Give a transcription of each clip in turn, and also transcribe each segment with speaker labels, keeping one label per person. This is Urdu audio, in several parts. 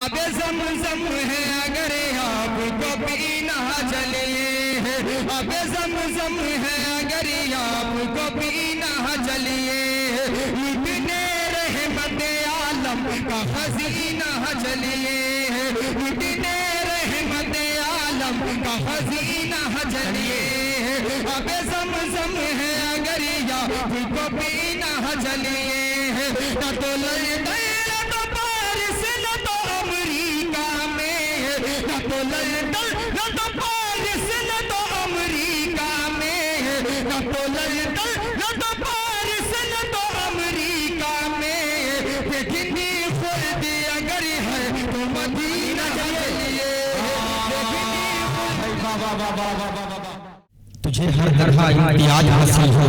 Speaker 1: اب زمزم ہے اگر آپ کو پینا چلیے، اب زمزم ہے اگر آپ کو پینا چلیے، ابن رحمت عالم کا خزینہ چلیے، ابن رحمت عالم کا خزینہ چلیے، اب زمزم ہے اگر آپ کو پینا چلیے، نہ تو لندن نہ تو پارس نہ تو امریکہ میں، نہ تو لندن نہ تو پارس نہ تو امریکہ میں، دیکھنی خود اگر ہے تو مدینہ چلیے،
Speaker 2: تجھے ہر جگہ امتیاز حاصل ہو،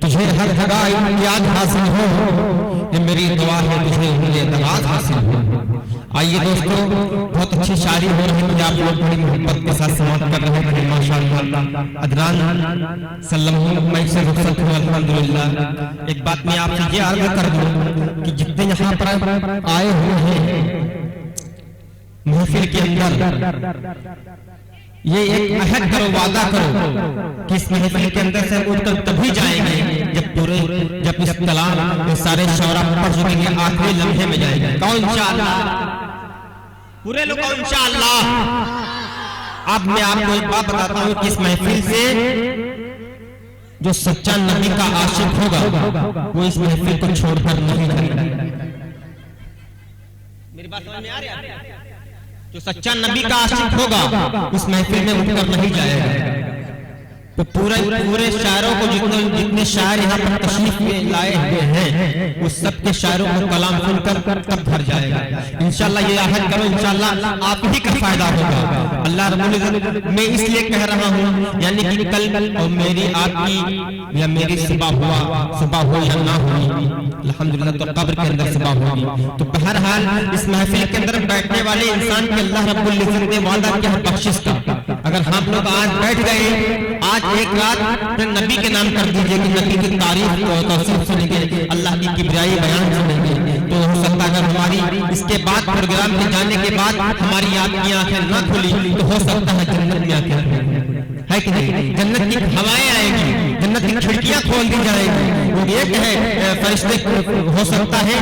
Speaker 2: تجھے ہر جگہ امتیاز حاصل ہو، یہ میری دعا ہے تجھے اعتراض حاصل ہو۔ آئیے دوستو، بہت اچھی شاعری ہو رہی ہے، آپ لوگ بڑی محبت کے ساتھ سماعت کر رہے ہیں ماشاءاللہ۔ ادران سلم میں سے رخصت ہوں الحمدللہ۔ ایک بات میں آپ سے یہ عرض کر دوں کہ جتنے یہاں پر آئے ہوئے ہیں محفل کے اندر، یہ ایک عہد کرو، وعدہ کرو کہ اس محفل کے اندر سے اٹھ کر تبھی جائیں گے جب اس کلام سارے شعراء پڑھ چکیں گے، آخری لمحے میں جائیں گے۔ کہو انشاءاللہ، پورے لوگ انشاءاللہ۔ اب میں آپ کو ایک بات بتاتا ہوں کہ اس محفل سے جو سچا نبی کا عاشق ہوگا وہ اس محفل کو چھوڑ کر نہیں جائے گا۔ میری بات سمجھ میں آ رہی ہے؟ جو سچا نبی کا عاشق ہوگا اس محفل میں اٹھ کر نہیں جائے گا۔ تو پورے شاعروں کو جتنے شاعر یہاں پر تشریف لائے ہوئے ہیں اس سب کے شاعروں کو کلام سن کر تب گھر جائے گا انشاءاللہ۔ یہ عہد کرو، انشاءاللہ آپ ہی کا فائدہ ہوگا۔ اللہ رب العزت، میں اس لیے کہہ رہا ہوں یعنی کہ کل اور میری آپ کی یا میری صبح ہو یا نہ ہوئی، الحمدللہ تو قبر کے اندر صبح ہوگی۔ تو بہرحال اس محفل کے اندر بیٹھنے والے انسان کے اللہ رب العزت نے وعدہ کیا ہے بخشش کا۔ اگر ہم لوگ آج بیٹھ گئے، آج ایک رات پھر نبی کے نام کر دیجئے کہ نبی کی تعریف اور توصیف سنیں گے، اللہ کی کبریائی بیان سنیں گے، تو ہو سکتا ہے اگر ہماری اس کے بعد پروگرام کے جانے کے بعد ہماری آپ کی آنکھیں نہ کھلی تو ہو سکتا ہے جنت میں آنکھیں ہے کہ نہیں، جنت کی ہوائیں آئیں گی، جنت کی کھڑکیاں کھول دی جائیں گی۔ وہ یہ ہے فرشتے ہو سکتا ہے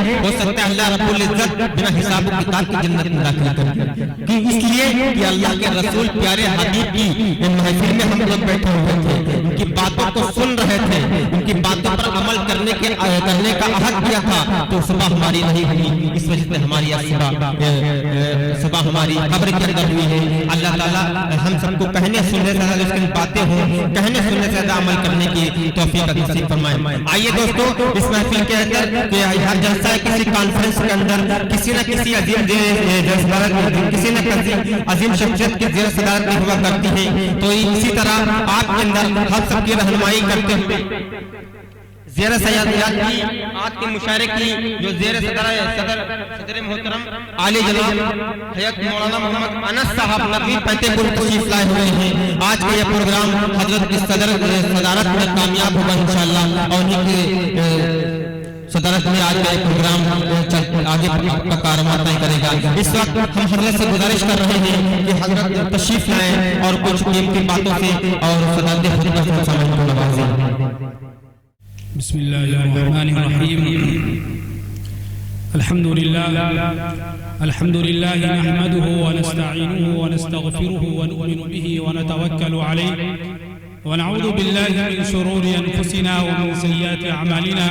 Speaker 2: اللہ رب العزت بنا حساب و کتاب کی جنت میں داخل کر دے، کہ اس لیے کہ اللہ کے رسول پیارے حبیب کی محفل میں ہم لوگ بیٹھے ہوئے تھے، ان کی باتوں کو سن رہے تھے، ان کی باتوں پر عمل کرنے کا عہد کیا تھا، تو صبح ہماری نہیں ہوئی، اس وجہ سے ہماری صبح ہماری قبر کے اندر ہوئی ہے۔ اللہ تعالیٰ ہم سب کو کہنے سننے سے زیادہ باتیں ہوں، کہنے سننے سے زیادہ عمل کرنے کی توفیق نصیب فرمائے۔ آئیے دوستو، اس محفل کے اندر کہ ہر جلسہ کسی کانفرنس کے اندر کسی نہ کسی عظیم شخصیت کی زیر صدارت میں ہوا کرتی ہیں، تو اسی طرح آپ کے اندر ہم سب کی رہنمائی کرتے ہوئے زیر سیادیات کی آج کے مشاعرے کی جو زیر صدر محترم عالی جناب حضرت مولانا محمد انس صاحب نبی پہتے پور تشریف لائے ہوئے ہیں۔ آج کا یہ پروگرام حضرت کی صدارت میں کامیاب ہوگا انشاءاللہ، اور انہی کی صدارت میں آج کا یہ پروگرام آگے کا کارواں طے کرے گا۔ اس وقت ہم حضرت سے گزارش کر رہے ہیں کہ حضرت تشریف لائیں اور کچھ قیمتی باتوں سے اور صدارت خطبہ سے سامعین کو نوازیں۔
Speaker 3: بسم الله الرحمن الرحيم الحمد لله نحمده ونستعينه ونستغفره ونؤمن به ونتوكل عليه ونعوذ بالله من شرور أنفسنا ومن سيئات أعمالنا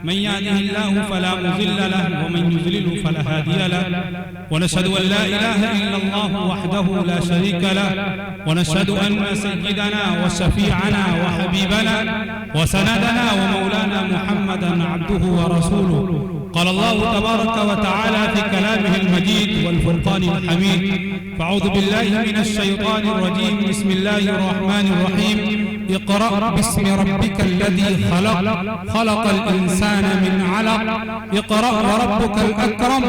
Speaker 3: من يهده الله فلا مضل له ومن يضلل فلا هادي له ونشهد أن لا إله إلا الله وحده لا شريك له ونشهد أن سيدنا وشفيعنا وحبيبنا وسندنا ومولانا محمدا عبده ورسوله قال الله تبارك وتعالى في كلامه المجيد والفرقان الحميد فأعوذ بالله من الشيطان الرجيم بسم الله الرحمن الرحيم اقرأ باسم ربك الذي خلق الإنسان من علق اقرأ وربك الأكرم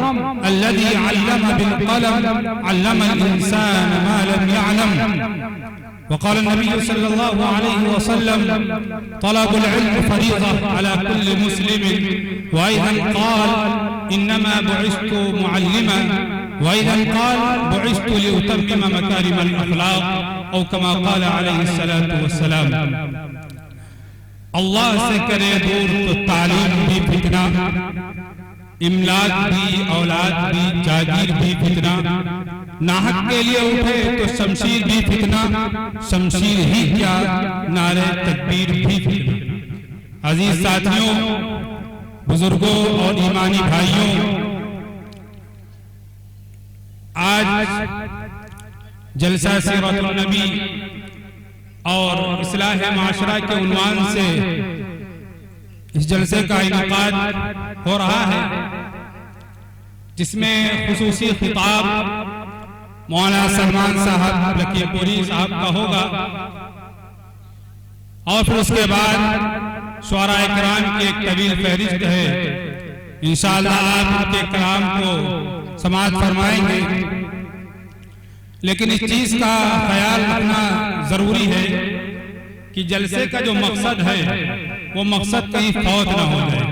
Speaker 3: الذي علم بالقلم علم الإنسان ما لم يعلم وقال النبي صلى الله عليه وسلم طلب العلم فريضة على كل مسلم وأيضا قال إنما بعثت معلما وأيضا قال بعثت لأتمم مكارم الأخلاق أو كما قال عليه الصلاة والسلام. اللہ سے کرے دور تو تعلیم بھی فتنہ، املاک بھی، اولاد بھی، جاگیر بھی فتنہ، ناحق کے لیے اٹھے تو شمشیر بھی فتنہ، شمشیر ہی کیا نعرہ تکبیر بھی فتنہ. عزیز ساتھیوں، بزرگوں اور ایمانی بھائیوں، آج جلسہ سیرت النبی اور اصلاح معاشرہ کے عنوان سے اس جلسے کا انعقاد ہو رہا ہے، جس میں خصوصی خطاب مولانا سلمان صاحب لکی پوری صاحب کا ہوگا، اور پھر اس کے بعد شعراء کرام کی ایک طویل فہرست ہے. انشاءاللہ آپ ان کے کلام کو سماعت فرمائیں گے، لیکن اس چیز کا خیال رکھنا ضروری ہے کہ جلسے کا جو مقصد ہے وہ مقصد کہیں فوت نہ ہو جائے.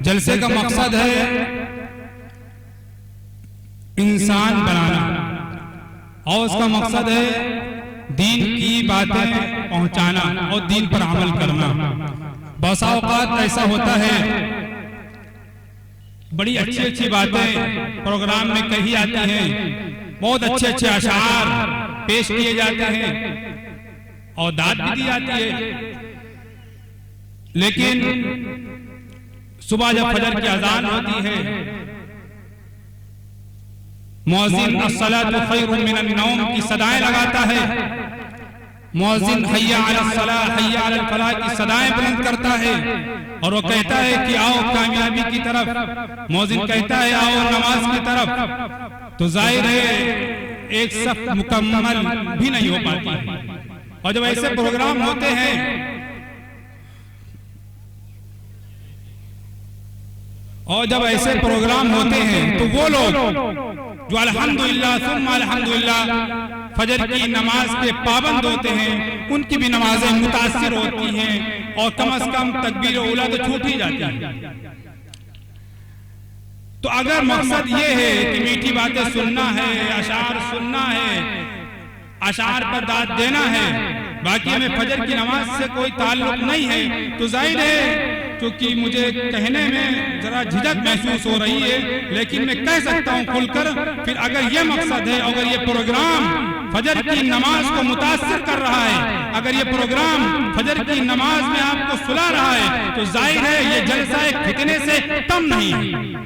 Speaker 3: جلسے کا مقصد ہے انسان بنانا، اور اس کا مقصد ہے دین کی باتیں پہنچانا اور دین پر عمل کرنا. بسا اوقات ایسا ہوتا ہے بڑی اچھی اچھی باتیں پروگرام میں کہی آتی ہیں، بہت اچھے اچھے اشعار پیش کیے جاتے ہیں اور داد بھی دی جاتی ہے، لیکن صبح جب فجر کی اذان ہوتی ہے، مؤذن الصلاۃ خیر من النوم کی صدائیں لگاتا ہے، مؤذن حی علی الصلاۃ حی علی الفلاح کی صدائیں بلند کرتا ہے، اور وہ کہتا ہے کہ آؤ کامیابی کی طرف، مؤذن کہتا ہے آؤ نماز کی طرف، تو ظاہر ہے ایک صف مکمل بھی نہیں ہو پاتی. اور جب ایسے پروگرام ہوتے ہیں تو وہ لوگ جو الحمدللہ ثم الحمدللہ فجر کی نماز کے پابند ہوتے ہیں، ان کی بھی نمازیں متاثر ہوتی ہیں، اور کم از کم تکبیر اولیٰ تو چھوٹ ہی جاتی ہیں. تو اگر مقصد یہ ہے کہ میٹھی باتیں سننا ہے، اشعار سننا ہے، اشعار پر داد دینا ہے، باقی ہمیں فجر کی نماز سے کوئی تعلق نہیں ہے، تو ظاہر ہے کیونکہ مجھے کہنے میں ذرا جھجک محسوس ہو رہی ہے، لیکن میں کہہ سکتا ہوں کھل کر، پھر اگر یہ مقصد ہے، اگر یہ پروگرام فجر کی نماز کو متاثر کر رہا ہے، اگر یہ پروگرام فجر کی نماز میں آپ کو سلا رہا ہے، تو ظاہر ہے یہ جلسہ ایک فتنے سے کم نہیں ہے.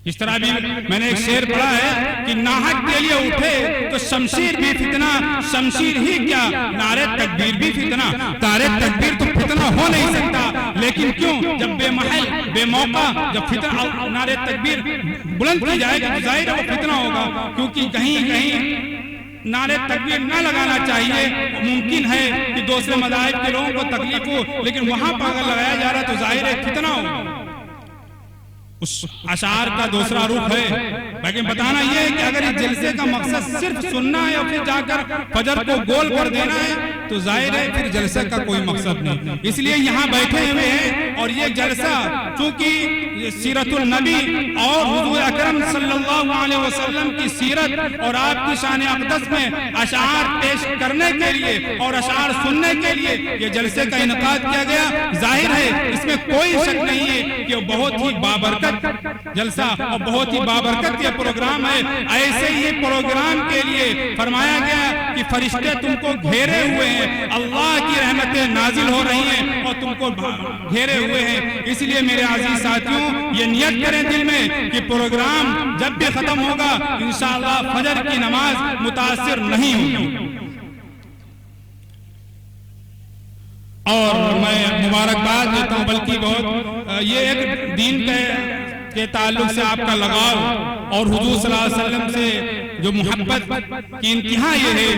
Speaker 3: اس طرح بھی میں نے ایک شعر پڑھا ہے کہ ناحق کے لیے اٹھے تو شمشیر بھی فتنہ، شمشیر ہی کیا نعرہ تکبیر بھی فتنہ. نعرہ تکبیر تو فتنہ ہو نہیں سکتا، لیکن کیوں جب بے محل بے موقع جب فتنہ نعرہ تکبیر بلند کی جائے گا تو ظاہر ہے وہ فتنہ ہوگا، کیونکہ کہیں کہیں نعرہ تکبیر نہ لگانا چاہیے. ممکن ہے کہ دوسرے مذاہب کے لوگوں کو تکلیف ہو، لیکن وہاں پر اگر لگایا جا رہا تو ظاہر ہے فتنہ ہوگا. اس اشعار کا دوسرا رخ ہے، لیکن بتانا یہ ہے کہ اگر اس جلسے کا مقصد صرف سننا ہے اور پھر جا کر فجر کو گول کر دینا ہے تو ظاہر ہے پھر جلسے کا کوئی مقصد نہیں. اس لیے یہاں بیٹھے ہوئے ہیں، اور یہ جلسہ چونکہ سیرت النبی اور حضور اکرم صلی اللہ علیہ وسلم کی سیرت اور آپ کی شان اقدس میں اشعار پیش کرنے کے لیے اور اشعار سننے کے لیے یہ جلسے کا انعقاد کیا گیا. ظاہر ہے اس میں کوئی شک نہیں ہے کہ وہ بہت ہی بابرکت جلسہ اور بہت ہی بابرکت یہ پروگرام ہے. ایسے ہی پروگرام کے لیے فرمایا گیا کہ فرشتے تم کو گھیرے ہوئے ہیں، اللہ کی رحمتیں نازل ہو رہی ہیں اور تم کو گھیرے ہوئے ہیں. اس لیے میرے عزیز ساتھیوں یہ نیت کریں دل میں کہ پروگرام جب بھی ختم ہوگا انشاءاللہ فجر کی نماز متاثر نہیں ہوگی. اور میں مبارکباد دیتا ہوں، بلکہ بہت یہ ایک دین کا کے تعلق سے آپ کا لگاؤ اور حضور صلی اللہ علیہ وسلم سے جو محبت کی انتہا یہ ہے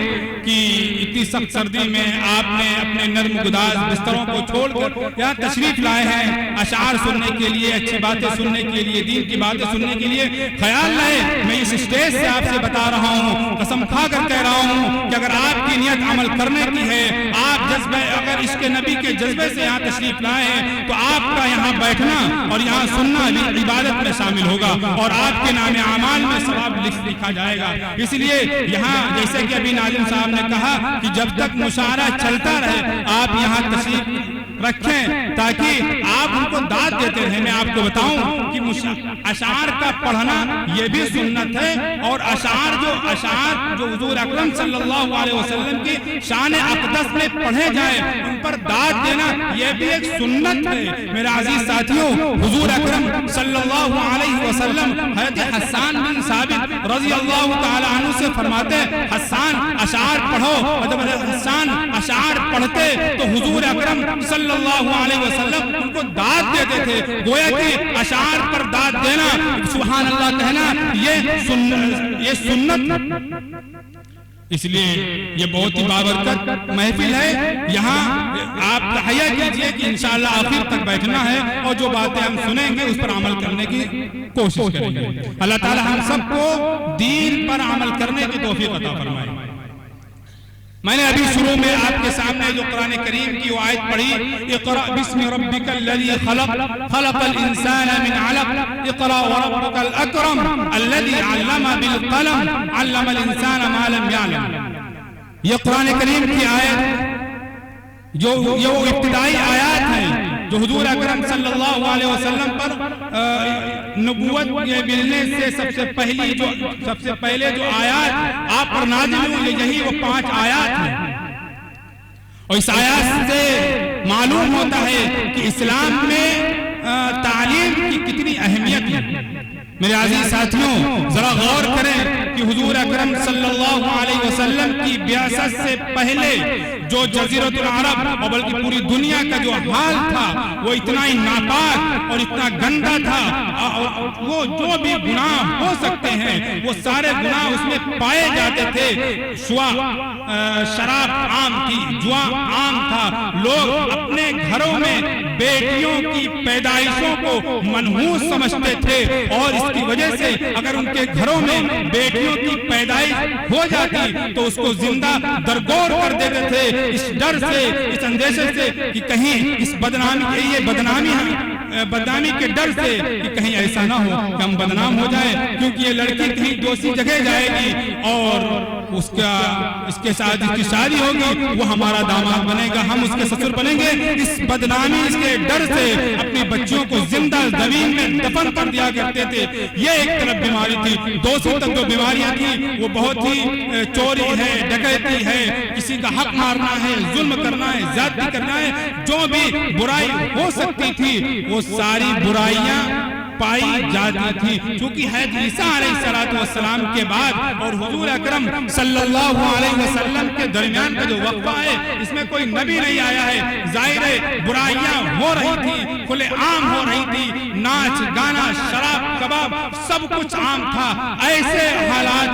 Speaker 3: کہ اتنی سخت سردی میں آپ نے اپنے نرم گداز بستروں کو چھوڑ کر یہاں تشریف لائے ہیں اشعار سننے کے لیے، اچھی باتیں سننے کے لیے، دین کی باتیں سننے کے لیے۔ خیال رہے میں اس اسٹیج سے آپ سے بتا رہا ہوں، قسم کھا کر کہہ رہا ہوں کہ اگر آپ کی نیت عمل کرنے کی ہے، آپ جذبہ اگر عشق نبی کے جذبے سے یہاں تشریف لائے ہیں تو آپ کا یہاں بیٹھنا اور یہاں سننا بھی عبادت میں شامل ہوگا اور آپ کے نام اعمال میں ثواب لکھا جائے گا۔ اس لیے یہاں جیسے کہ ابھی ناظم صاحب نے کہا کہ جب تک مشاعرہ چلتا رہے آپ یہاں تشریف رکھیں تاکہ آپ ان کو داد دیتے رہیں۔ میں آپ کو بتاؤں کہ اشعار کا پڑھنا یہ بھی سنت ہے، اور اشعار جو حضور اکرم صلی اللہ علیہ وسلم کی شان اقدس میں پڑھے جائیں ان پر داد دینا یہ بھی ایک سنت ہے۔ میرے عزیز ساتھیوں، حضور اکرم صلی اللہ علیہ وسلم حضرت حسان بن ثابت رضی اللہ تعالی عنہ سے فرماتے حسان اشعار پڑھو، جب حسان اشعار پڑھتے تو حضور اکرم صلی اللہ علیہ وسلم ان کو داد دیتے تھے۔ گویا کہ اشعار پر داد دینا، سبحان اللہ کہنا یہ سنت۔ اس لیے یہ بہت ہی بابرکت محفل ہے، یہاں آپ تحیہ کیجئے کہ انشاءاللہ آخر تک بیٹھنا ہے اور جو باتیں ہم سنیں گے اس پر عمل کرنے کی کوشش کریں گے۔ اللہ تعالی ہم سب کو دین پر عمل کرنے کی توفیق عطا فرمائے۔ میں نے ابھی شروع میں آپ کے سامنے جو قرآن کریم کی آیت پڑھی، اقرأ بسم ربک الذی خلق خلق الانسان من علق اقرأ وربک الاکرم الذی علم بالقلم علم الانسان ما لم یعلم۔ یہ قرآن کریم کی آیت جو ابتدائی آیات ہیں جو حضور اکرم صلی اللہ علیہ وسلم پر نبوت ملنے سے سب سے پہلے جو آیات آپ پر نازل ہوئی یہی وہ 5 آیات ہیں، اور اس آیات سے معلوم ہوتا ہے کہ اسلام میں تعلیم کی کتنی اہمیت ہے۔ میرے عزیز ساتھیوں، ذرا غور کریں کہ حضور اکرم صلی اللہ علیہ وسلم کی بعثت سے پہلے جو جزیرۃ العرب اور بلکہ پوری دنیا کا جو حال تھا وہ اتنا ہی ناپاک اور اتنا گندا تھا، وہ جو بھی گناہ ہو سکتے ہیں وہ سارے گناہ اس میں پائے جاتے تھے۔ شراب عام تھی، جوا عام تھا، لوگ اپنے گھروں میں بیٹیوں کی پیدائشوں کو منحوس سمجھتے تھے، اور اس کی وجہ سے اگر ان کے گھروں میں بیٹیوں کی پیدائش ہو جاتی تو اس کو زندہ درگور کر دیتے تھے، اس ڈر سے، اس اندیشے سے کہ کہیں اس بدنامی کے ڈر سے کہ کہیں ایسا نہ ہو کہ ہم بدنام ہو جائیں، کیونکہ یہ لڑکی کہیں دوسری جگہ جائے گی اور اس کے ساتھ اس کی شادی ہوگی، وہ ہمارا داماد بنے گا، ہم اس کے سسر بنیں گے۔ اس بدنامی اس کے ڈر سے اپنی بچیوں کو زندہ زمین میں دفن کر دیا کرتے تھے۔ یہ ایک طرف بیماری تھی۔ دوسری طرف جو بیماریاں تھیں وہ بہت ہی چوری ہے، ڈکیتی ہے، کسی کا حق مارنا ہے، ظلم کرنا ہے، زیادتی کرنا ہے، جو بھی برائی ہو سکتی تھی وہ ساری برائیاں پائی جاتی تھی۔ چونکہ حضرت عیسیٰ علیہ السلام کے بعد اور حضور اکرم صلی اللہ علیہ وسلم کے درمیان کا جو وقفہ ہے اس میں کوئی نبی نہیں آیا ہے، ظاہر ہے برائیاں ہو رہی تھی، کھلے عام ہو رہی تھی، ناچ گانا شراب کباب سب کچھ عام تھا۔ ایسے حالات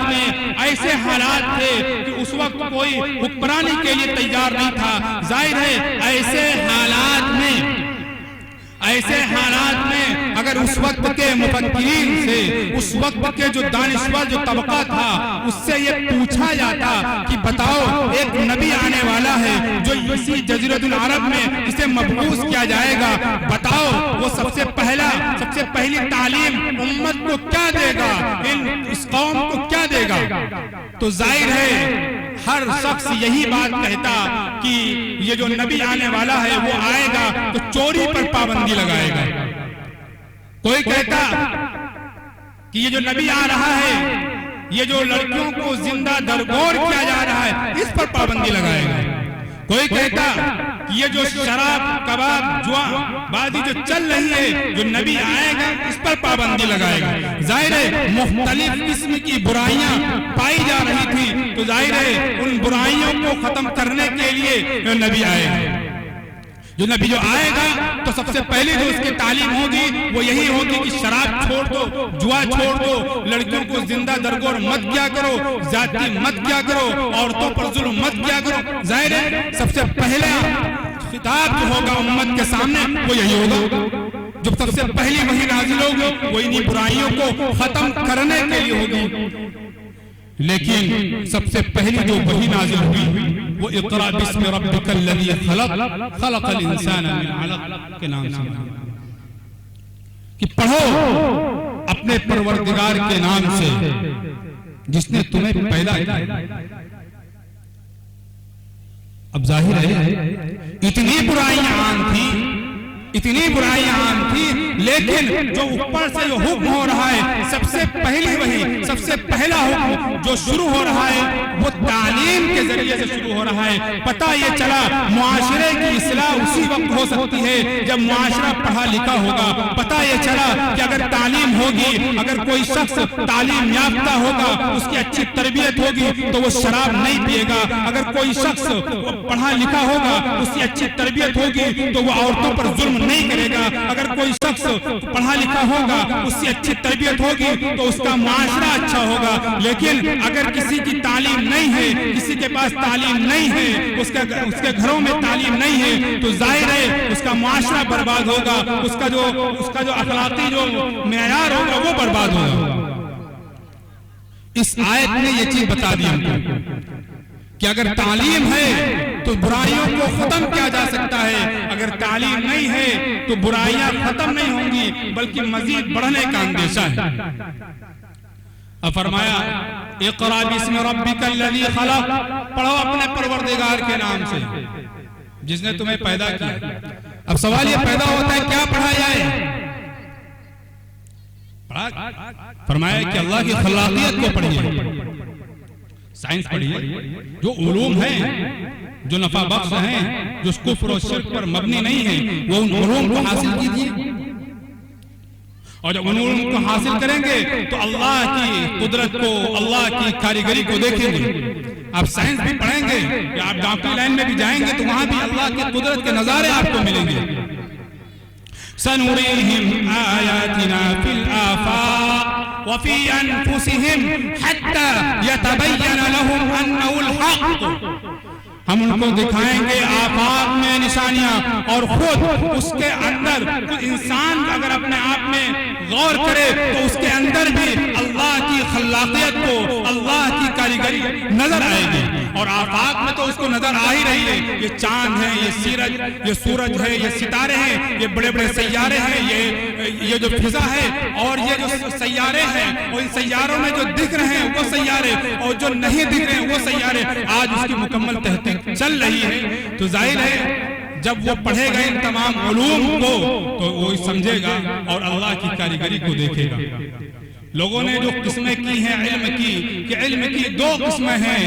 Speaker 3: تھے کہ اس وقت کوئی حکمرانی کے لیے تیار نہیں تھا۔ ظاہر ہے ایسے حالات میں اگر اس وقت کے مفکرین سے، اس وقت کے جو دانشور جو طبقہ تھا اس سے یہ پوچھا جاتا کہ بتاؤ ایک نبی آنے والا ہے جو اسی جزیرۃ العرب میں اسے مبعوث کیا جائے گا، بتاؤ وہ سب سے پہلی تعلیم امت کو کیا دے گا، اس قوم کو کیا دے گا؟ تو ظاہر ہے ہر شخص یہی بات کہتا کہ یہ جو نبی آنے والا ہے وہ آئے گا تو چوری پر پابندی لگائے گا۔ کوئی کہتا کہ یہ جو نبی آ رہا ہے، یہ جو لڑکیوں کو زندہ درگور کیا جا رہا ہے اس پر پابندی لگائے گا۔ کوئی کہتا کہ یہ جو شراب کباب جوا بازی جو چل رہی ہے جو نبی آئے گا اس پر پابندی لگائے گا۔ ظاہر ہے مختلف قسم کی برائیاں پائی جا رہی تھی، تو ظاہر ہے ان برائیوں کو ختم کرنے کے لیے نبی آئے گا۔ جو نبی جو آئے گا تو سب سے پہلے جو اس کی تعلیم ہوگی وہ یہی ہوگی کہ شراب چھوڑ دو، جوا چھوڑ دو، لڑکیوں کو زندہ درگور مت کیا کرو، زیادتی مت کیا کرو، عورتوں پر ظلم مت کیا کرو۔ ظاہر ہے سب سے پہلا خطاب جو ہوگا امت کے سامنے وہ یہی ہوگا۔ جو سب سے پہلی وحی نازل ہوگی وہ انہی برائیوں کو ختم کرنے کے لیے ہوگی۔ لیکن سب سے پہلی جو وحی نازل ہوئی وہ اقرأ باسم ربک الذی خلق خلق الانسان من علق کے نام سے، کہ پڑھو اپنے پروردگار کے نام سے جس نے تمہیں پیدا کیا۔ اب ظاہر ہے اتنی برائیاں عام تھی، اتنی برائیاں عام تھی، لیکن جو اوپر سے جو حکم ہو رہا ہے سب سے پہلی وہی، سب سے پہلا حکم جو شروع ہو رہا ہے وہ تعلیم کے ذریعے سے شروع ہو رہا ہے۔ پتہ یہ چلا معاشرے کی اصلاح اسی وقت ہو سکتی ہے جب معاشرہ پڑھا لکھا ہوگا۔ پتہ یہ چلا کہ اگر تعلیم ہوگی، اگر کوئی شخص تعلیم یافتہ ہوگا، اس کی اچھی تربیت ہوگی تو وہ شراب نہیں پیے گا۔ اگر کوئی شخص پڑھا لکھا ہوگا، اس کی اچھی تربیت ہوگی تو وہ عورتوں پر ظلم نہیں کرے گا۔ اگر کوئی شخص پڑھا لکھا ہوگا، اس کی اچھی تربیت ہوگی تو اس کا معاشرہ اچھا ہوگا۔ لیکن اگر کسی کی تعلیم نہیں ہے، کسی کے پاس تعلیم نہیں ہے، اس کے گھروں میں تعلیم نہیں ہے تو ظاہر ہے اس کا معاشرہ برباد ہوگا، اس کا جو اخلاقی جو معیار ہوگا وہ برباد ہوگا۔ اس آیت نے یہ چیز بتا دی ہم کو کہ اگر تعلیم ہے تو برائیوں کو ختم کیا جا سکتا ہے، اگر تعلیم نہیں ہے تو برائیاں ختم نہیں ہوں گی بلکہ مزید بڑھنے کا اندیشہ ہے۔ اب فرمایا اقرأ باسم ربک الذی خلق، پڑھو اپنے پروردگار کے نام سے جس نے تمہیں پیدا کیا۔ اب سوال یہ پیدا ہوتا ہے کیا پڑھا جائے؟ فرمایا کہ اللہ کی خلاقیت کو پڑھیے، سائنس پڑھیے، جو علوم ہیں، جو نفع بخش ہیں، جو کفر و شرک پر مبنی نہیں ہیں، وہ ان علوم کو حاصل کیجیے۔ اور جب ان علوم کو حاصل کریں گے تو اللہ کی قدرت کو، اللہ کی کاریگری کو دیکھیں گے۔ آپ سائنس بھی پڑھیں گے یا آپ ڈاکٹری لائن میں بھی جائیں گے تو وہاں بھی اللہ کی قدرت کے نظارے آپ کو ملیں گے۔ سنريهم آياتنا في الآفاق وفي أنفسهم حتى يتبين لهم أنه الحق، ہم ان کو دکھائیں گے آفاق میں نشانیاں، اور خود اس کے اندر انسان اگر اپنے آپ میں غور کرے تو اس کے اندر بھی اللہ کی خلاقیت کو، اللہ کی کاریگری نظر آئے گی۔ اور آفاق میں تو اس کو نظر آ ہی رہی ہے، یہ چاند ہے، یہ سورج ہے، یہ ستارے ہیں، یہ بڑے بڑے سیارے ہیں، یہ جو فضا ہے، اور یہ جو سیارے ہیں، اور ان سیاروں میں جو دکھ رہے ہیں وہ سیارے، اور جو نہیں دکھ رہے ہیں وہ سیارے، آج اس کی مکمل تحقیق چل رہی ہے۔ تو ظاہر ہے جب وہ پڑھے گا ان تمام علوم کو تو وہ سمجھے گا اور اللہ کی کاریگری کو دیکھے گا۔ لوگوں نے جو قسمیں کی ہیں علم کی، کہ علم کی دو قسمیں ہیں،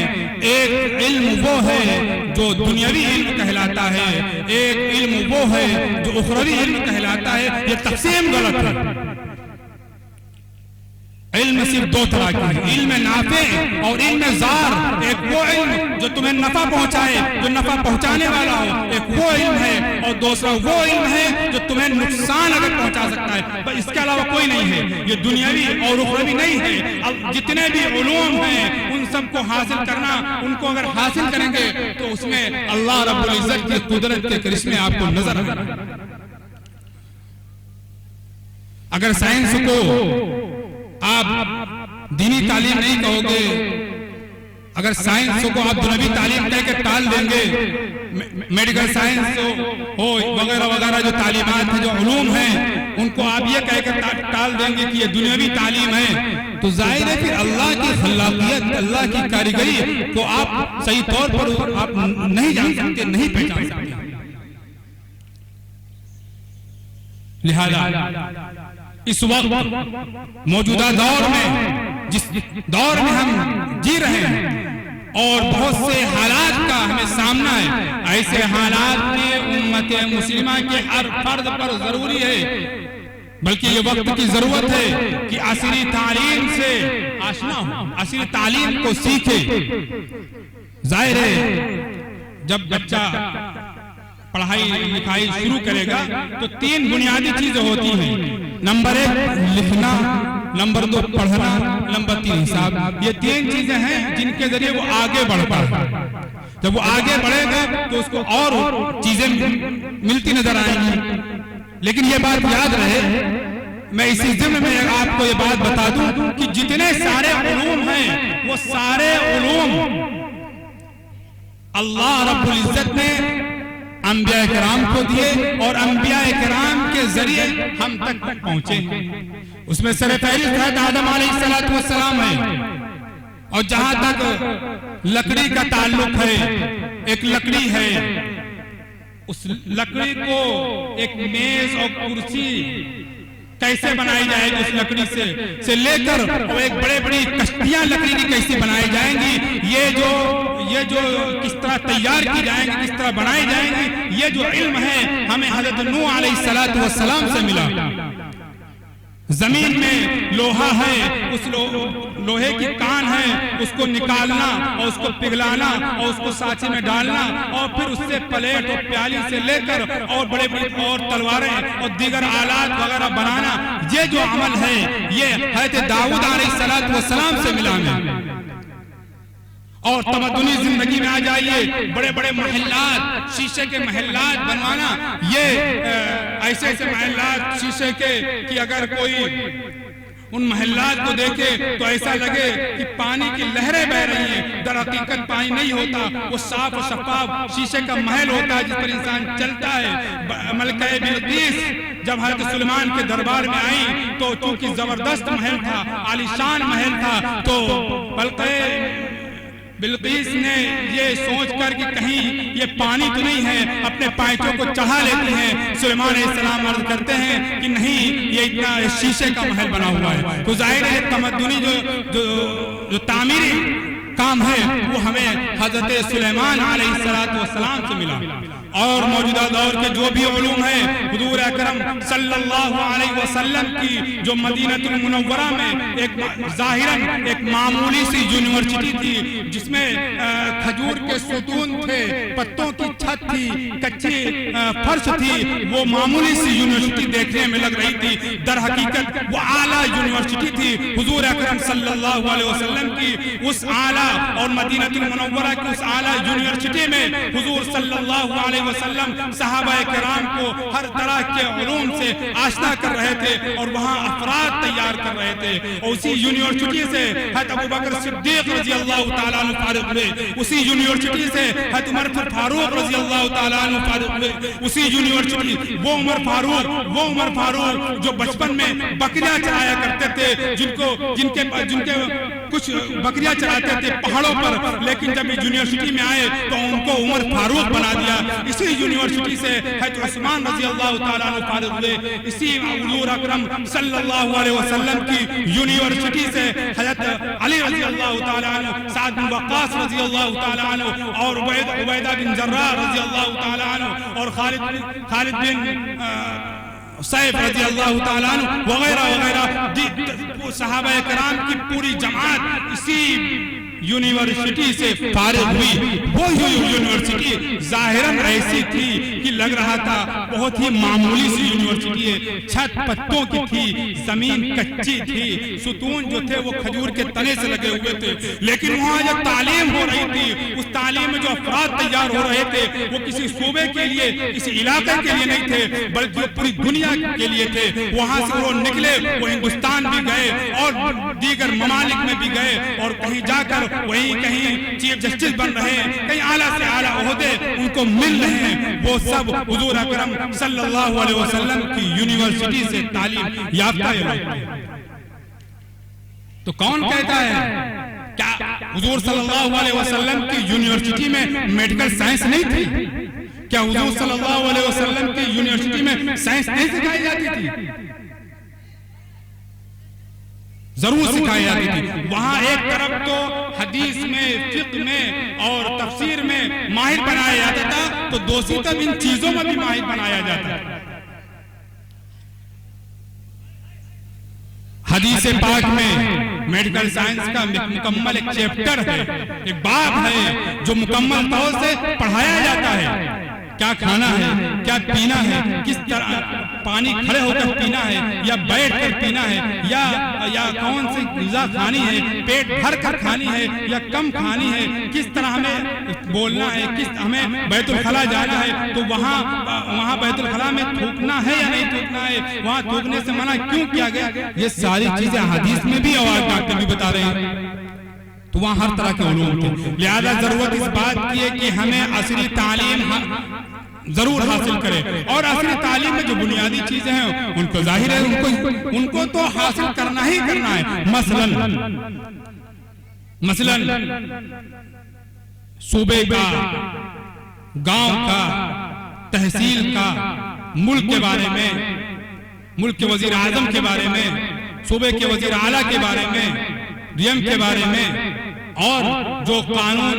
Speaker 3: ایک علم وہ ہے جو دنیاوی علم کہلاتا ہے، ایک علم وہ ہے جو اخروی علم کہلاتا ہے۔ یہ تقسیم غلط ہے۔ علم صرف دو طرح کی ہے، علم نافع اور علم زار۔ ایک وہ علم جو تمہیں نفع پہنچائے، جو نفع پہنچانے والا ہو، ایک وہ علم ہے، اور دوسرا وہ علم ہے جو تمہیں نقصان اگر پہنچا سکتا ہے، بس اس کے علاوہ کوئی نہیں ہے۔ یہ دنیاوی اور اخروی نہیں ہے۔ اب جتنے بھی علوم ہیں ان سب کو حاصل کرنا، ان کو اگر حاصل کریں گے تو اس میں اللہ رب العزت کی قدرت کے کرشمے آپ کو نظر آئیں گے۔ اگر سائنس کو آپ دینی تعلیم نہیں کہو گے، اگر سائنس کو آپ دنیاوی تعلیم کہہ کے ٹال دیں گے، میڈیکل سائنس ہو وغیرہ وغیرہ جو تعلیمات ہیں، جو علوم ہیں، ان کو آپ یہ کہہ کے ٹال دیں گے کہ یہ دنیاوی تعلیم ہے، تو ظاہر ہے پھر اللہ کی خلاقیت، اللہ کی کاریگری کو آپ صحیح طور پر آپ نہیں جان سکتے، نہیں پہچان سکتے۔ لہذا اس وقت موجودہ دور میں، جس دور میں ہم جی رہے ہیں، اور بہت سے حالات کا ہمیں سامنا ہے، ایسے حالات میں امت مسلمہ کے ہر فرد پر ضروری ہے، بلکہ یہ وقت کی ضرورت ہے کہ عصری تعلیم سے آشنا ہو، عصری تعلیم کو سیکھے۔ ظاہر ہے جب بچہ پڑھائی لکھائی شروع کرے گا تو 3 بنیادی چیزیں ہوتی ہیں. نمبر 1 لکھنا، نمبر 2 پڑھنا، نمبر 3 حساب. یہ 3 چیزیں ہیں جن کے ذریعے وہ آگے بڑھتا ہے. جب وہ آگے بڑھے گا تو اس کو اور چیزیں ملتی نظر آئیں گی. لیکن یہ بات یاد رہے، میں اسی ضمن میں آپ کو یہ بات بتا دوں کہ جتنے سارے علوم ہیں وہ سارے علوم اللہ رب العزت نے انبیاء کرام کو دیے اور انبیاء کرام کے ذریعے ہم تک پہنچے. اس میں سر فہرست حضرت آدم علیہ السلام ہے. اور جہاں تک لکڑی کا تعلق ہے، ایک لکڑی ہے، اس لکڑی کو ایک میز اور کرسی کیسے بنائی جائے گی، اس لکڑی سے لے کر وہ ایک بڑے بڑی کشتیاں لکڑی کی کیسے بنائی جائیں گی، یہ جو کس طرح تیار کی جائیں گی، کس طرح بنائی جائیں گی، یہ جو علم ہے ہمیں حضرت نوح علیہ السلام سے ملا. زمین میں لوہا ہے، اس لوہے کی کان ہے، اس کو نکالنا اور اس کو پگھلانا اور اس کو سانچے میں ڈالنا اور پھر اس سے پلیٹ اور پیالی سے لے کر اور بڑے بڑے اور تلواریں اور دیگر آلات وغیرہ بنانا، یہ جو عمل ہے یہ حضرت داؤد علیہ السلام سے ملا ہمیں. اور تمدنی زندگی میں آ جائیے، بڑے بڑے محلات، شیشے کے محلات بنوانا، یہ ایسے ایسے محلات شیشے کے کہ اگر کوئی ان محلات کو دیکھے تو ایسا لگے کہ پانی کی لہریں بہ رہی ہیں. در حقیقت پانی نہیں ہوتا، وہ صاف و شفاف شیشے کا محل ہوتا ہے جس پر انسان چلتا ہے. ملکہ بلقیس جب حضرت سلیمان کے دربار میں آئی تو چونکہ زبردست محل تھا، عالیشان محل تھا، تو ملکہ بلقیس نے یہ سوچ کر کہ کہیں یہ پانی تو نہیں ہے، اپنے پائچوں کو چڑھا لیتی ہیں. سلیمان علیہ السلام عرض کرتے ہیں کہ نہیں، یہ اتنا شیشے کا محل بنا ہوا ہے. تو ظاہر ہے تمدنی جو تعمیری کام ہے وہ ہمیں حضرت سلیمان علیہ السلام سے ملا. اور موجودہ دور کے جو بھی علوم ہیں، حضور اکرم صلی اللہ علیہ وسلم کی جو مدینہ المنورہ میں ایک ظاہراً ایک معمولی سی یونیورسٹی تھی جس میں کھجور کے ستون تھے، پتوں کی چھت تھی، کچی فرش تھی، وہ معمولی سی یونیورسٹی دیکھنے میں لگ رہی تھی. در حقیقت وہ اعلیٰ یونیورسٹی تھی. حضور اکرم صلی اللہ علیہ وسلم کی اس اعلیٰ اور مدینہ المنورہ کی اس اعلیٰ یونیورسٹی میں حضور صلی اللہ علیہ وسلم صحابہ کرام کو ہر طرح کے علوم سے آشنا کر رہے تھے اور وہاں افراد تیار کر رہے تھے. اور اسی یونیورسٹی سے حضرت ابوبکر صدیق رضی اللہ تعالیٰ عنہ فارغ ہوئے. اسی یونیورسٹی سے حضرت عمر فاروق رضی اللہ تعالیٰ عنہ فارغ ہوئے. اسی یونیورسٹی وہ عمر فاروق جو بچپن میں بکریاں چرایا کرتے تھے، جن کے کچھ بکریاں چراتے تھے پہاڑوں پر، لیکن جب یونیورسٹی میں آئے تو ان کو عمر فاروق بنا دیا. اسی یونیورسٹی سے حضرت عثمان رضی اللہ تعالیٰ عنہ فارغ ہوئے. اسی حضور اکرم صلی اللہ علیہ وسلم کی یونیورسٹی سے حضرت علی رضی اللہ تعالیٰ عنہ، سعد بن وقاص رضی اللہ تعالیٰ عنہ اور عبیدہ بن جراح رضی اللہ تعالیٰ عنہ اور خالد بن سیف رضی اللہ تعالیٰ عنہ وغیرہ وغیرہ صحابہ کرام کی پوری جماعت اسی یونیورسٹی سے فارغ ہوئی. وہ یونیورسٹی ظاہراً ایسی تھی کہ لگ رہا تھا بہت ہی معمولی سی یونیورسٹی ہے. چھت پتوں کی تھی، زمین کچی تھی، ستون جو تھے وہ کھجور کے تنے سے لگے ہوئے تھے. لیکن وہاں جو تعلیم ہو رہی تھی، اس تعلیم میں جو افراد تیار ہو رہے تھے وہ کسی صوبے کے لیے، کسی علاقے کے لیے نہیں تھے، بلکہ پوری دنیا کے لیے تھے. وہاں سے وہ نکلے، وہ ہندوستان بھی گئے اور دیگر ممالک میں بھی گئے اور کہیں جا کر وہیں کہیں چیف جسٹس بن رہے ہیں، کہیں اعلیٰ سے اعلیٰ عہدے ان کو مل رہے ہیں. وہ سب حضور اکرم صلی اللہ علیہ وسلم کی یونیورسٹی سے تعلیم یافتہ ہیں. تو کون کہتا ہے کیا حضور صلی اللہ علیہ وسلم کی یونیورسٹی میں میڈیکل سائنس نہیں تھی؟ کیا حضور صلی اللہ علیہ وسلم کی یونیورسٹی میں سائنس نہیں سکھائی جاتی تھی؟ ضرور سکھائی جاتی تھی. وہاں ایک طرف تو حدیث میں، فقہ میں اور تفسیر میں ماہر بنایا جاتا تھا، تو دوسری طرف ان چیزوں میں بھی ماہر بنایا جاتا تھا. حدیث پاک میں میڈیکل سائنس کا مکمل ایک چیپٹر ہے، ایک باب ہے جو مکمل طور سے پڑھایا جاتا ہے. کیا کھانا ہے، کیا پینا ہے، کس طرح پانی کھڑے ہو کر پینا ہے یا بیٹھ کر پینا ہے، یا کون سی غذا کھانی ہے، پیٹ بھر کر کھانی ہے یا کم کھانی ہے، کس طرح ہمیں بولنا ہے، ہمیں بیت الخلا جانا ہے تو وہاں بیت الخلا میں تھوکنا ہے یا نہیں تھوکنا ہے، وہاں تھوکنے سے منع کیوں کیا گیا، یہ ساری چیزیں حدیث میں بھی اور ڈاکٹر بھی بتا رہے ہیں. تو وہاں ہر طرح کے علوم تھے. لہذا ضرورت اس بات کی ہے کہ ہمیں عصری تعلیم ضرور حاصل کرے، اور عصری تعلیم میں جو بنیادی چیزیں ہیں ان کو ظاہر ہے ان کو تو حاصل کرنا ہی کرنا ہے. مثلا صوبے کا، گاؤں کا، تحصیل کا، ملک کے بارے میں، ملک کے وزیر اعظم کے بارے میں، صوبے کے وزیر اعلیٰ کے بارے میں، ڈی ایم کے بارے میں، اور جو قانون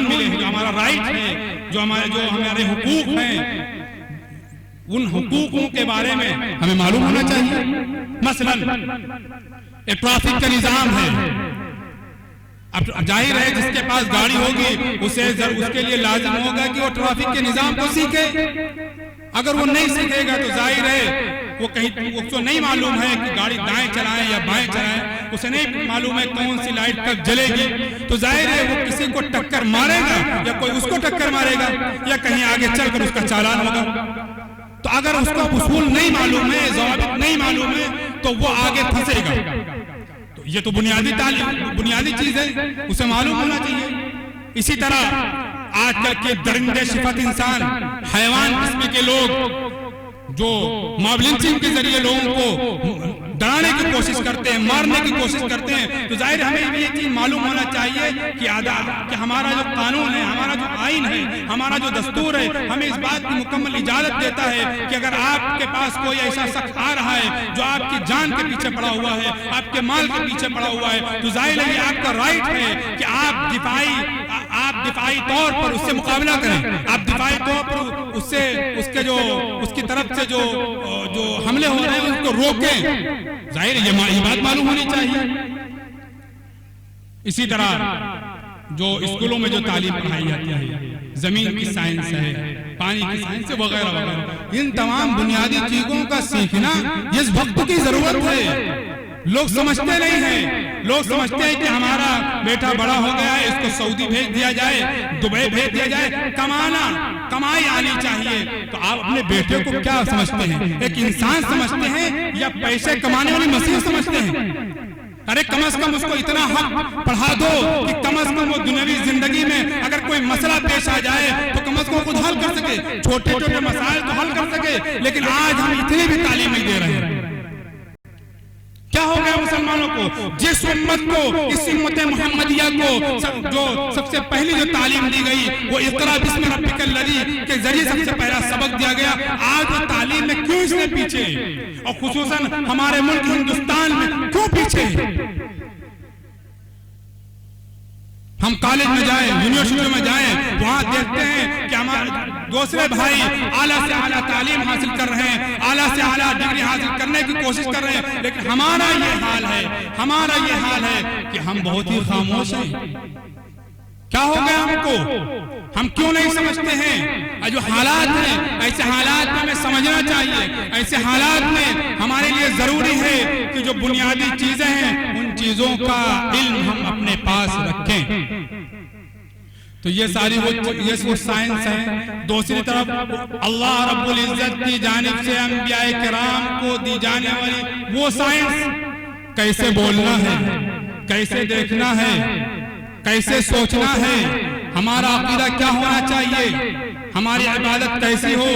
Speaker 3: ملے ہیں، جو ہمارا رائٹ ہے، جو ہمارے حقوق ہیں، ان حقوقوں کے بارے میں ہمیں معلوم ہونا چاہیے. مثلا ٹریفک کا نظام ہے، اب ظاہر ہے جس کے پاس گاڑی ہوگی اس کے لیے لازم ہوگا کہ وہ ٹریفک کے نظام کو سیکھے. اگر وہ نہیں سیکھے گا تو ظاہر ہے اس کو نہیں معلوم ہے کہ گاڑی دائیں چلائیں یا بائیں چلائیں، اسے نہیں معلوم ہے کون سی لائٹ کب جلے گی، تو ظاہر ہے وہ کسی کو ٹکر مارے گا یا کوئی اس کو ٹکر مارے گا یا کہیں آگے چل کر اس کا چالان ہوگا. تو اگر اس کو اصول نہیں معلوم ہے، ضوابط نہیں معلوم ہے تو وہ آگے پھنسے گا. تو یہ تو بنیادی چیز ہے، اسے معلوم ہونا چاہیے. اسی طرح آج کل کے درندے صفت انسان، حیوان قسم کے لوگ جو موب لنچنگ کے ذریعے لوگوں کو ڈرانے کی کوشش کرتے ہیں، مارنے کی کوشش کرتے ہیں، تو ظاہر ہمیں یہ چیز معلوم ہونا چاہیے کہ ہمارا جو قانون ہے، ہمارا جو آئین ہے، ہمارا جو دستور ہے، ہمیں اس بات کی مکمل اجازت دیتا ہے کہ اگر آپ کے پاس کوئی ایسا شخص آ رہا ہے جو آپ کی جان کے پیچھے پڑا ہوا ہے، آپ کے مال کے پیچھے پڑا ہوا ہے، تو ظاہر ہے یہ آپ کا رائٹ ہے کہ آپ دفاعی طور پر اس سے مقابلہ کریں، آپ دفاعی طور پر اس کی طرف سے جو حملے ہو رہے ہیں اس کو روکیں. ظاہر ہے یہ بات معلوم ہونی چاہیے. اسی طرح جو اسکولوں میں جو تعلیم پڑھائی جاتی ہے، زمین کی سائنس ہے، پانی کی سائنس وغیرہ وغیرہ، ان تمام بنیادی چیزوں کا سیکھنا اس وقت کی ضرورت ہے. لوگ سمجھتے نہیں ہیں، لوگ سمجھتے ہیں کہ ہمارا بیٹا بڑا ہو گیا ہے، اس کو سعودی بھیج دیا جائے، دبئی بھیج دیا جائے، کمائی آنی چاہیے. تو آپ اپنے بیٹے کو کیا سمجھتے ہیں؟ ایک انسان سمجھتے ہیں یا پیسے کمانے والی مشین سمجھتے ہیں؟ ارے کم از کم اس کو اتنا حق پڑھا دو کہ کم از کم وہ دنیاوی زندگی میں اگر کوئی مسئلہ پیش آ جائے تو کم از کم خود حل کر سکے، چھوٹے چھوٹے مسائل تو حل کر سکے. لیکن آج ہم اتنی بھی تعلیم نہیں دے رہے ہیں. کیا ہو گیا مسلمانوں کو؟ جس امت کو، اس امت محمدیہ کو جو سب سے پہلی جو تعلیم دی گئی وہ اقرا بسم ربک الذی کے ذریعے سب سے پہلا سبق دیا گیا، آج وہ تعلیم میں کیوں اس نے پیچھے، اور خصوصاً ہمارے ملک ہندوستان میں کیوں پیچھے؟ ہم کالج میں جائیں، یونیورسٹیوں میں جائیں، وہاں دیکھتے ہیں کہ ہمارے دوسرے بھائی اعلیٰ سے اعلیٰ تعلیم حاصل کر رہے ہیں، اعلیٰ سے اعلیٰ ڈگری حاصل کرنے کی کوشش کر رہے ہیں، لیکن ہمارا یہ حال ہے کہ ہم بہت ہی خاموش ہیں. کیا ہو گیا ہم کو؟ ہم کیوں نہیں سمجھتے ہیں؟ جو حالات ہیں ایسے حالات میں ہمیں سمجھنا چاہیے. ایسے حالات میں ہمارے لیے ضروری ہے کہ جو بنیادی چیزیں ہیں ان چیزوں کا علم ہم اپنے پاس رکھیں. تو یہ ساری وہ سائنس ہے. دوسری طرف اللہ رب العزت کی جانب سے انبیاء کرام کو دی جانے والی وہ سائنس، کیسے بولنا ہے، کیسے دیکھنا ہے، کیسے سوچنا ہے، ہمارا عقیدہ کیا ہونا چاہیے، ہماری عبادت کیسی ہو،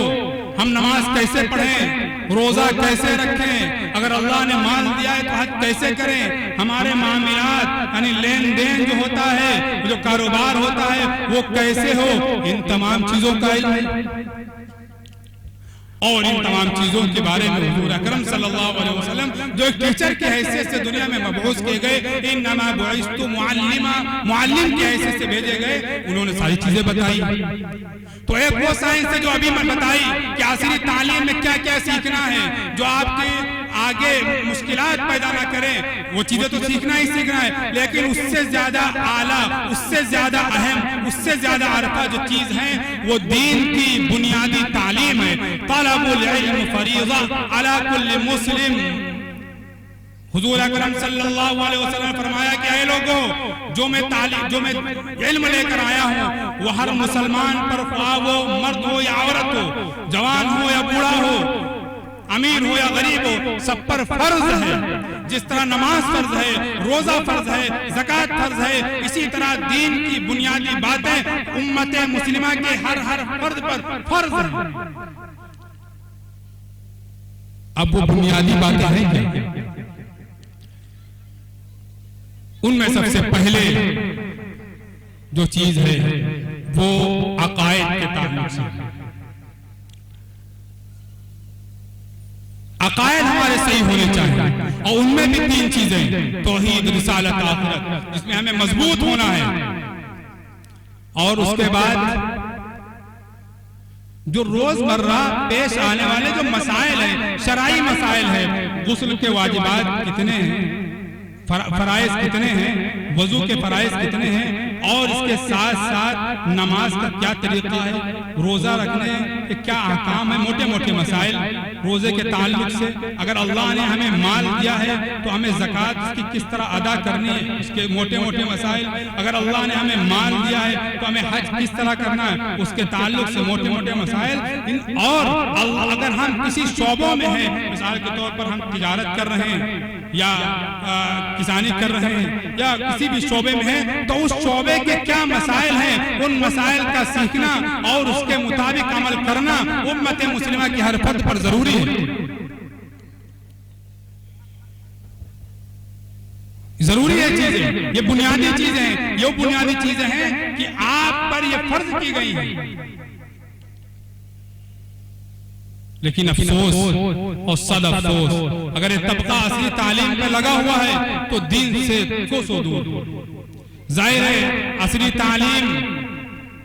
Speaker 3: ہم نماز کیسے پڑھیں، روزہ کیسے رکھیں، اگر اللہ نے مال دیا ہے تو حج کیسے کریں، ہمارے معاملات یعنی لین دین جو ہوتا ہے، جو کاروبار ہوتا ہے وہ کیسے ہو، ان تمام چیزوں کا علم ہے. اور ان تمام چیزوں کے بارے میں حضور اکرم صلی اللہ علیہ وسلم جو ایک ٹیچر کی حیثیت سے دنیا میں مبعوث کیے گئے، انما بعثت معلما، معلم کی حیثیت سے بھیجے گئے، انہوں نے ساری چیزیں بتائی. تو ایک وہ سائنس ہے جو ابھی میں بتائی کہ عصری تعلیم میں کیا کیا سیکھنا ہے، جو آگے مشکلات پیدا نہ کریں. وہ چیزیں تو سیکھنا ہی سیکھنا ہے، لیکن اس سے زیادہ اعلیٰ، اس سے زیادہ اہم، اس سے زیادہ ارقہ جو چیز ہیں وہ دین کی بنیادی تعلیم ہے. طلب العلم فریضہ علی کل مسلم. حضور اکرم صلی اللہ علیہ وسلم نے فرمایا کہ اے لوگوں، جو میں علم لے کر آیا ہوں وہ ہر مسلمان پر، خواہ وہ مرد ہو یا عورت ہو، جوان ہو یا بوڑھا ہو، امیر ہو یا غریب ہو، سب پر فرض ہے. جس طرح نماز فرض ہے، روزہ فرض ہے، زکوٰۃ فرض ہے، اسی طرح دین کی بنیادی باتیں امت مسلمہ کے ہر فرد پر فرض ہیں. اب وہ بنیادی باتیں ہیں کیا؟ ان میں سب سے پہلے جو چیز ہے وہ عقائد کے تعلق سے. عقائد ہمارے صحیح ہونے چاہیے، اور ان میں بھی 3 چیزیں: توحید، رسالت، آخرت، جس میں ہمیں مضبوط ہونا ہے. اور اس کے بعد جو روز مرہ پیش آنے والے جو مسائل ہیں، شرعی مسائل ہیں. غسل کے واجبات کتنے ہیں، فرائض کتنے ہیں، وضو کے فرائض کتنے ہیں، اور اس کے ساتھ ساتھ نماز کا کیا طریقہ ہے، روزہ رکھنے کے کیا احکام ہیں. موٹے موٹے مسائل روزے کے تعلق سے. اگر اللہ نے ہمیں مال دیا ہے تو ہمیں زکوٰۃ اس کی کس طرح ادا کرنی ہے، اس کے موٹے موٹے مسائل. اگر اللہ نے ہمیں مال دیا ہے تو ہمیں حج کس طرح کرنا ہے، اس کے تعلق سے موٹے موٹے مسائل. اور اگر ہم کسی شعبوں میں ہیں، مثال کے طور پر ہم تجارت کر رہے ہیں یا کسانی کر رہے ہیں یا کسی بھی شعبے میں ہیں، تو اس شعبے کے کیا مسائل ہیں، ان مسائل کا سیکھنا اور اس کے مطابق عمل کرنا امت مسلمہ کی ہر فرد پر ضروری ہے. ضروری ہے چیزیں، یہ بنیادی چیزیں ہیں. یہ بنیادی چیزیں ہیں کہ آپ پر یہ فرض کی گئی ہیں. لیکن افسوس اور صد افسوس، اگر یہ طبقہ اصلی تعلیم پہ لگا ہوا ہے تو دین سے کوسوں دور. ظاہر ہے اصلی تعلیم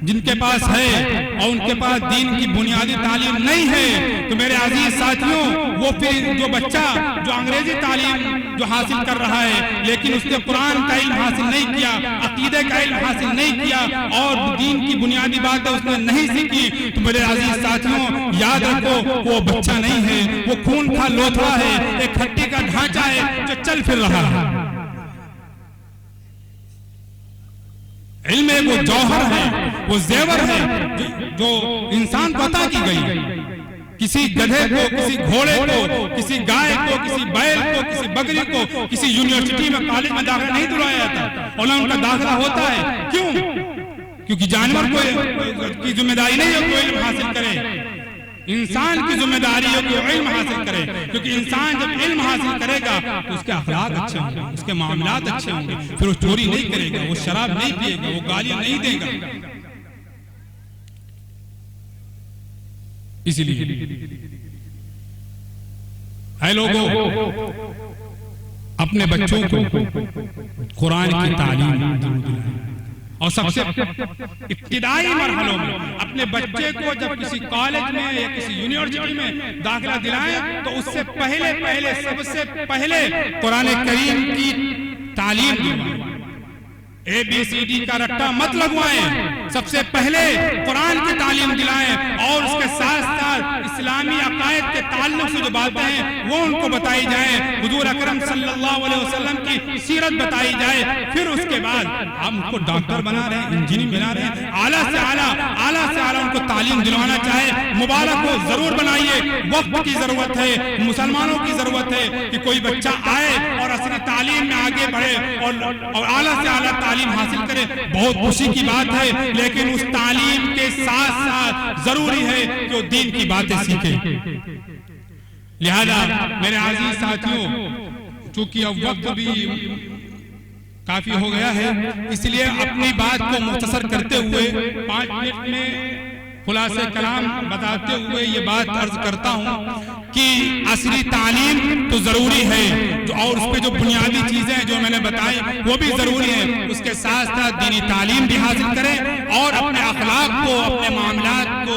Speaker 3: جن کے پاس ہے اور ان کے پاس دین کی بنیادی تعلیم نہیں ہے، تو میرے عزیز ساتھیوں، وہ پھر جو بچہ جو انگریزی تعلیم جو حاصل کر رہا ہے لیکن اس نے قرآن کا علم حاصل نہیں کیا، عقیدے کا علم حاصل نہیں کیا، اور دین کی بنیادی باتیں اس نے نہیں سیکھی، تو میرے عزیز ساتھیوں یاد رکھو وہ بچہ نہیں ہے، وہ خون کا لوتھڑا ہے، ایک ہڈی کا ڈھانچہ ہے جو چل پھر رہا ہے. علم وہ جوہر ہے، وہ زیور ہے جو انسان کو عطا کی گئی. کسی گدھے کو، کسی گھوڑے کو، کسی گائے کو، کسی بیل کو، کسی بکری کو کسی یونیورسٹی میں، کالج میں داخلہ نہیں دلایا جاتا، اور نہ ان کا داخلہ ہوتا ہے. کیوں؟ کیونکہ جانور کی ذمہ داری نہیں ہے کہ علم حاصل کرے. انسان کی ذمہ داری ہے کہ علم حاصل کرے، کیونکہ انسان جب علم حاصل کرے گا تو اس کے اخلاق اچھے ہوں گے، اس کے معاملات اچھے ہوں گے، پھر وہ چوری نہیں کرے گا، وہ شراب نہیں پیے گا، وہ گالیاں نہیں دے گا. اسی لیے اے لوگوں، اپنے بچوں کو قرآن کی تعلیم ضرور دلائیں. اور سب سے ابتدائی مرحلوں میں اپنے بچے کو جب کسی کالج میں یا کسی یونیورسٹی میں داخلہ دلائیں تو اس سے پہلے سب سے پہلے قرآن کریم کی تعلیم دلوائیں. ABCD کا رٹا مت لگوائیں، سب سے پہلے قرآن کی تعلیم دلائیں، اور اس کے ساتھ ساتھ اسلامی عقائد کے تعلق سے جو باتیں ہیں وہ ان کو بتائی جائیں. حضور اکرم صلی اللہ علیہ وسلم کی سیرت بتائی جائے. پھر اس کے بعد ہم ان کو ڈاکٹر بنا رہے ہیں، انجینئر بنا رہے ہیں، اعلیٰ سے اعلیٰ ان کو تعلیم دلوانا چاہے. مبارک ہو، ضرور بنائیے. وقت کی ضرورت ہے، مسلمانوں کی ضرورت ہے کہ کوئی بچہ آئے اور اصلی تعلیم میں آگے بڑھے اور اعلیٰ سے اعلیٰ تعلیم حاصل کرے. بہت خوشی کی بات ہے، لیکن اس تعلیم کے ساتھ ساتھ ضروری ہے کہ وہ دین کی باتیں سیکھے. لہذا میرے عزیز ساتھیوں، چونکہ اب وقت بھی کافی ہو گیا ہے، اس لیے اپنی بات کو مختصر کرتے ہوئے 5 منٹ میں خلاصہ کلام بتاتے ہوئے یہ بات عرض کرتا ہوں کہ عصری تعلیم تو ضروری ہے، اور اس پہ جو بنیادی چیزیں جو میں نے بتائی وہ بھی ضروری ہیں. اس کے ساتھ ساتھ دینی تعلیم بھی حاصل کریں اور اپنے اخلاق کو، اپنے معاملات کو